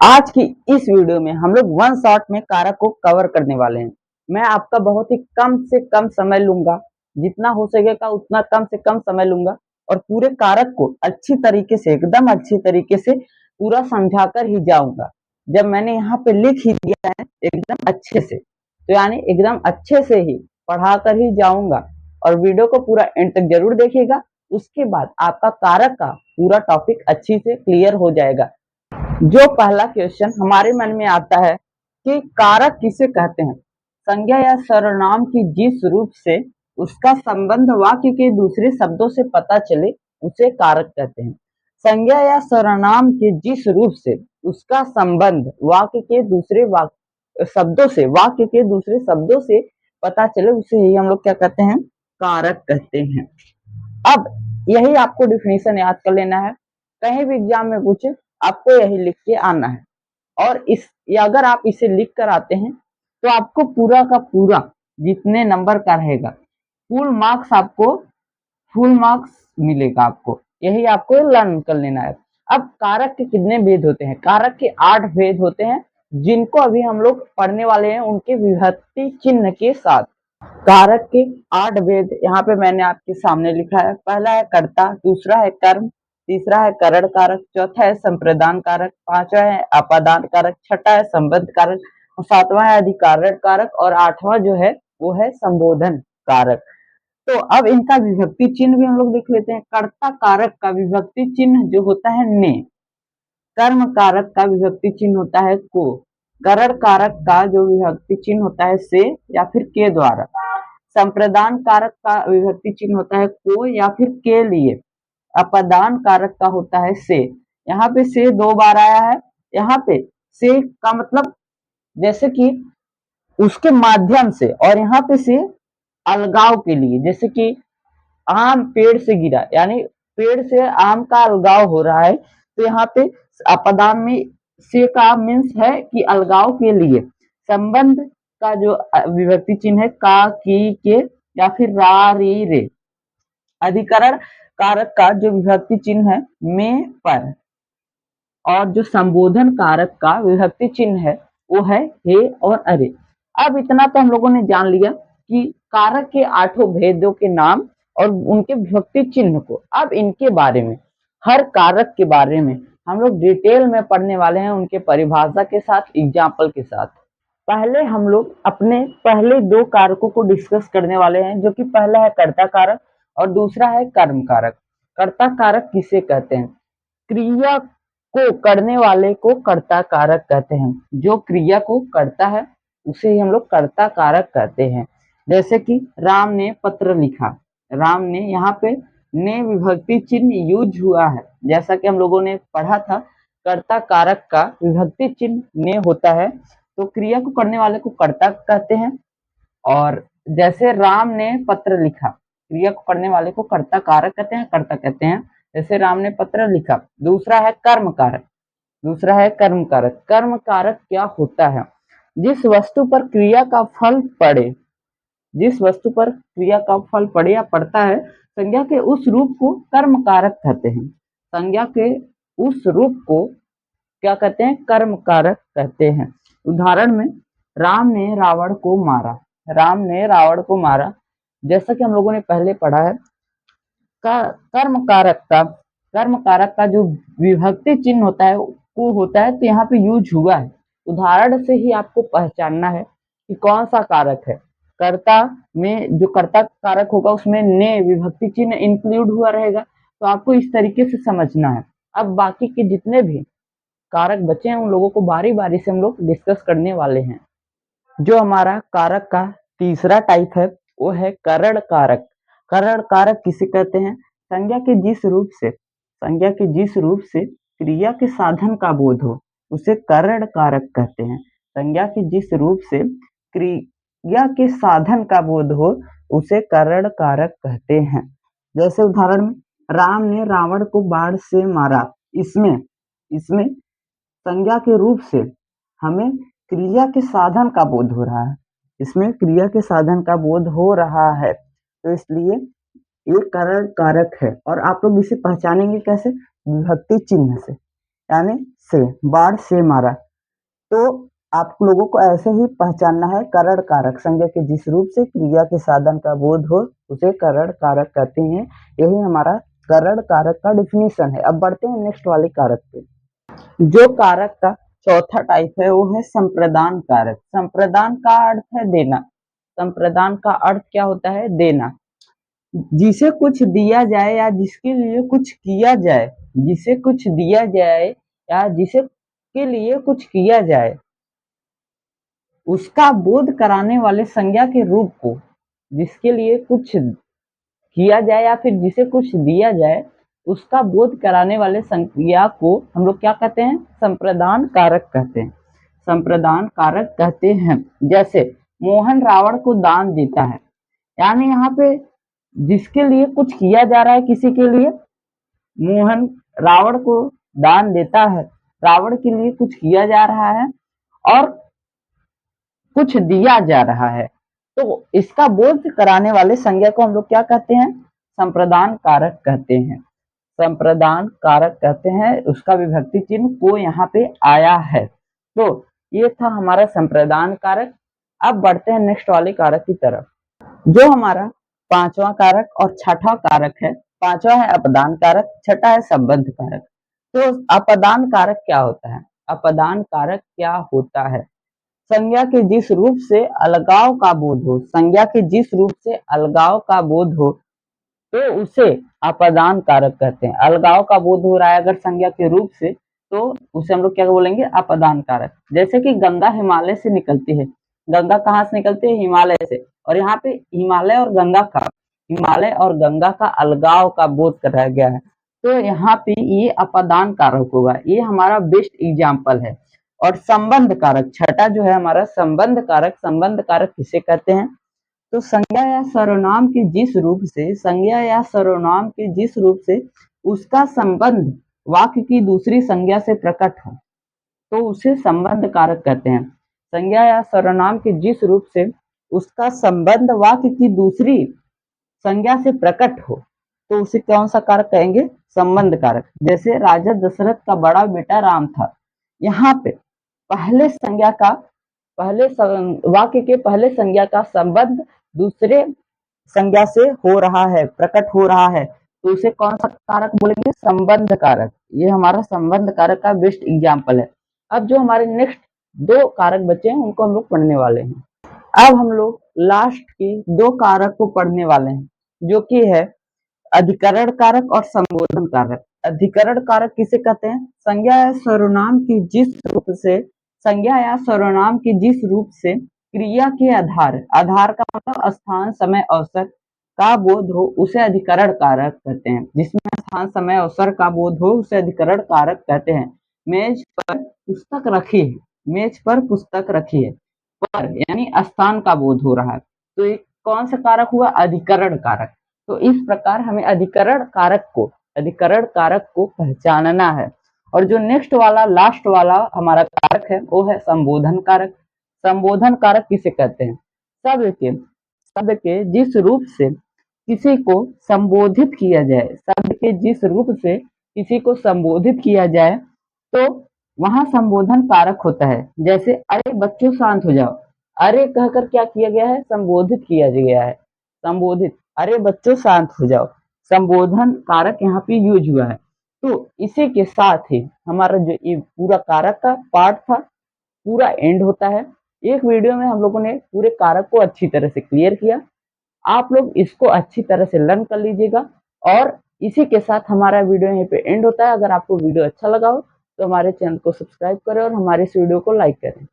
आज की इस वीडियो में हम लोग वन शॉट में कारक को कवर करने वाले हैं। मैं आपका बहुत ही कम से कम समय लूंगा, जितना हो सकेगा उतना कम से कम समय लूंगा और पूरे कारक को अच्छी तरीके से, एकदम अच्छी तरीके से पूरा समझा कर ही जाऊंगा। जब मैंने यहाँ पे लिख ही दिया है एकदम अच्छे से, तो यानी एकदम अच्छे से ही पढ़ा कर ही जाऊंगा और वीडियो को पूरा एंड तक जरूर देखिएगा। उसके बाद आपका कारक का पूरा टॉपिक अच्छी से क्लियर हो जाएगा। जो पहला क्वेश्चन हमारे मन में आता है कि कारक किसे कहते हैं? संज्ञा या सर्वनाम की जिस रूप से उसका संबंध वाक्य के दूसरे शब्दों से पता चले उसे कारक कहते हैं। संज्ञा या सर्वनाम के जिस रूप से उसका संबंध वाक्य के दूसरे शब्दों से पता चले उसे ही हम लोग क्या कहते हैं? कारक कहते हैं। अब यही आपको डिफिनीशन याद कर लेना है। कहीं भी एग्जाम में पूछे आपको यही लिख के आना है और अगर आप इसे लिख कर आते हैं तो आपको पूरा का पूरा जितने नंबर का रहेगा फुल मार्क्स मिलेगा आपको। यही आपको लर्न कर लेना है। अब कारक के कितने भेद होते हैं? कारक के 8 भेद होते हैं, जिनको अभी हम लोग पढ़ने वाले हैं उनके विभक्ति चिन्ह के साथ। कारक के 8 भेद यहाँ पे मैंने आपके सामने लिखा है। पहला है कर्ता, दूसरा है कर्म, तीसरा है करण कारक, चौथा है संप्रदान कारक, पांचवा है अपादान कारक, छठा है संबंध कारक, सातवां है अधिकारण कारक और आठवां जो है वो है संबोधन कारक। तो अब इनका विभक्ति चिन्ह भी हम लोग देख लेते हैं। कर्ता कारक का विभक्ति चिन्ह जो होता है ने, कर्म कारक का विभक्ति चिन्ह होता है को, करण कारक का जो विभक्ति चिन्ह होता है से या फिर के द्वारा, संप्रदान कारक का विभक्ति चिन्ह होता है को या फिर के लिए, अपदान कारक का होता है से। यहाँ पे से 2 बार आया है। यहाँ पे से का मतलब जैसे कि उसके माध्यम से, और यहाँ पे से अलगाव के लिए, जैसे कि आम पेड़ से गिरा यानी पेड़ से आम का अलगाव हो रहा है, तो यहाँ पे अपदान में से का मीन्स है कि अलगाव के लिए। संबंध का जो विभक्ति चिन्ह है का, की, के या फिर रा, री, रे। अधिकरण कारक का जो विभक्ति चिन्ह है में, पर। और जो संबोधन कारक का विभक्ति चिन्ह है वो है हे और अरे। अब इतना तो हम लोगों ने जान लिया कि कारक के 8 भेदों के नाम और उनके विभक्ति चिन्ह को। अब इनके बारे में, हर कारक के बारे में हम लोग डिटेल में पढ़ने वाले हैं, उनके परिभाषा के साथ, एग्जाम्पल के साथ। पहले हम लोग अपने पहले 2 कारकों को डिस्कस करने वाले हैं, जो कि पहला है कर्ता कारक और दूसरा है कर्म कारक। कर्ता कारक किसे कहते हैं? क्रिया को करने वाले को कर्ता कारक कहते हैं। जो क्रिया को करता है उसे ही हम लोग कर्ता कारक कहते हैं। जैसे कि राम ने पत्र लिखा, राम ने, यहाँ पे ने विभक्ति चिन्ह यूज हुआ है। जैसा कि हम लोगों ने पढ़ा था, कर्ता कारक का विभक्ति चिन्ह ने होता है, तो क्रिया को करने वाले को कर्ता कहते हैं। और जैसे राम ने पत्र लिखा, क्रिया को करने वाले को कर्ता कारक कहते हैं, कर्ता कहते हैं। जैसे राम ने पत्र लिखा। दूसरा है कर्म कारक, दूसरा है कर्म कारक। कर्म कारक क्या होता है? जिस वस्तु पर क्रिया का फल पड़े, जिस वस्तु पर क्रिया का फल पड़े या पड़ता है, संज्ञा के उस रूप को कर्म कारक कहते हैं। संज्ञा के उस रूप को क्या कहते हैं? कर्म कारक कहते हैं। उदाहरण में, राम ने रावण को मारा, राम ने रावण को मारा, जैसा कि हम लोगों ने पहले पढ़ा है। कर्म कारक का जो विभक्ति चिन्ह होता है वो होता है, तो यहाँ पे यूज हुआ है। उदाहरण से ही आपको पहचानना है कि कौन सा कारक है। कर्ता में जो कर्ता कारक होगा उसमें ने विभक्ति चिन्ह इंक्लूड हुआ रहेगा, तो आपको इस तरीके से समझना है। अब बाकी के जितने भी कारक बचे हैं उन लोगों को बारी बारी से हम लोग डिस्कस करने वाले हैं। जो हमारा कारक का तीसरा टाइप है वो है करण कारक। करण कारक किसे कहते हैं? संज्ञा के जिस रूप से क्रिया के साधन का बोध हो उसे करण कारक कहते हैं। संज्ञा के जिस रूप से क्रिया के साधन का बोध हो उसे करण कारक कहते हैं। जैसे उदाहरण में, राम ने रावण को बाण से मारा, इसमें संज्ञा के रूप से हमें क्रिया के साधन का बोध हो रहा है, इसमें क्रिया के साधन का बोध हो रहा है, तो इसलिए ये करण कारक है। और आप लोग इसे पहचानेंगे कैसे? विभक्ति चिन्ह से, यानी बाढ़ से मारा। तो आप लोगों को ऐसे ही पहचानना है। करण कारक संज्ञा के जिस रूप से क्रिया के साधन का बोध हो उसे करण कारक कहते हैं। यही हमारा करण कारक का डिफिनीशन है। अब बढ़ते हैं नेक्स्ट वाले कारक पे। जो कारक का चौथा टाइप है वो है संप्रदान कारक। संप्रदान का अर्थ है देना। संप्रदान का अर्थ क्या होता है? देना। जिसे कुछ दिया जाए या जिसके लिए कुछ किया जाए, जिसे कुछ दिया जाए या जिसे के लिए कुछ किया जाए, उसका बोध कराने वाले संज्ञा के रूप को, जिसके लिए कुछ किया जाए या फिर जिसे कुछ दिया जाए, उसका बोध कराने वाले संज्ञा को हम लोग क्या कहते हैं? संप्रदान कारक कहते हैं। संप्रदान कारक कहते हैं। जैसे मोहन रावण को दान देता है, यानी यहाँ पे जिसके लिए कुछ किया जा रहा है, किसी के लिए, मोहन रावण को दान देता है, रावण के लिए कुछ किया जा रहा है और कुछ दिया जा रहा है, तो इसका बोध कराने वाले संज्ञा को हम लोग क्या कहते हैं? संप्रदान कारक कहते हैं। संप्रदान कारक कहते हैं। उसका विभक्ति चिन्ह को यहाँ पे आया है। तो ये था हमारा संप्रदान कारक। अब बढ़ते हैं नेक्स्ट वाले कारक की तरफ। जो हमारा पांचवा कारक और छठा कारक है। पांचवा है अपदान कारक, छठा है संबंध कारक। तो अपदान कारक क्या होता है? अपदान कारक क्या होता है? संज्ञा के जिस रूप से अलगाव का बोध हो, संज्ञा के जिस रूप से अलगाव का बोध हो तो उसे अपदान कारक कहते हैं। अलगाव का बोध हो रहा है अगर संज्ञा के रूप से, तो उसे हम लोग क्या बोलेंगे? अपदान कारक। जैसे कि गंगा हिमालय से निकलती है। गंगा कहाँ से निकलती है? हिमालय से। और यहाँ पे हिमालय और गंगा का अलगाव का बोध कराया गया है, तो यहाँ पे ये अपदान कारक होगा। ये हमारा बेस्ट एग्जाम्पल है। और संबंध कारक, छठा जो है हमारा संबंध कारक। संबंध कारक किसे कहते हैं? तो संज्ञा या सर्वनाम के जिस रूप से, संज्ञा या सर्वनाम के जिस रूप से उसका संबंध वाक्य की दूसरी संज्ञा से प्रकट हो, तो उसे संबंध कारक कहते हैं। संज्ञा या सर्वनाम के जिस रूप से उसका संबंध वाक्य की दूसरी संज्ञा से प्रकट हो, तो उसे कौन सा कारक कहेंगे? संबंध कारक। जैसे राजा दशरथ का बड़ा बेटा राम था। यहाँ पे पहले संज्ञा का, पहले वाक्य के पहले संज्ञा का संबंध दूसरे संज्ञा से हो रहा है, प्रकट हो रहा है, तो उसे कौन सा कारक बोलेंगे? संबंध कारक। ये हमारा संबंध कारक का बेस्ट एग्जाम्पल है। अब जो हमारे नेक्स्ट दो कारक बचे हैं उनको हम लोग पढ़ने वाले हैं। अब हम लोग लास्ट की दो कारक को पढ़ने वाले हैं, जो कि है अधिकरण कारक और संबोधन कारक। अधिकरण कारक किसे कहते हैं? संज्ञा या सर्वनाम की जिस रूप से, संज्ञा या सर्वनाम की जिस रूप से क्रिया के आधार, आधार का मतलब स्थान समय अवसर का बोध हो उसे अधिकरण कारक कहते हैं। जिसमें स्थान समय अवसर का बोध हो उसे अधिकरण कारक कहते हैं। मेज पर पुस्तक रखी है, मेज पर पुस्तक रखी है, पर यानी स्थान का बोध हो रहा है, तो एक कौन सा कारक हुआ? अधिकरण कारक। तो इस प्रकार हमें अधिकरण कारक को पहचानना है। और जो नेक्स्ट वाला, लास्ट वाला हमारा कारक है वो है संबोधन कारक। संबोधन कारक किसे कहते हैं? शब्द के जिस रूप से किसी को संबोधित किया जाए, शब्द के जिस रूप से किसी को संबोधित किया जाए तो वहां संबोधन कारक होता है। जैसे अरे बच्चों शांत हो जाओ, अरे कहकर क्या किया गया है? संबोधित किया गया है। संबोधित, अरे बच्चों शांत हो जाओ, संबोधन कारक यहाँ पे यूज हुआ है। तो इसी के साथ ही हमारा जो ये पूरा कारक का पार्ट था पूरा एंड होता है। एक वीडियो में हम लोगों ने पूरे कारक को अच्छी तरह से क्लियर किया। आप लोग इसको अच्छी तरह से लर्न कर लीजिएगा। और इसी के साथ हमारा वीडियो यहीं पे एंड होता है। अगर आपको वीडियो अच्छा लगा हो तो हमारे चैनल को सब्सक्राइब करें और हमारे इस वीडियो को लाइक करें।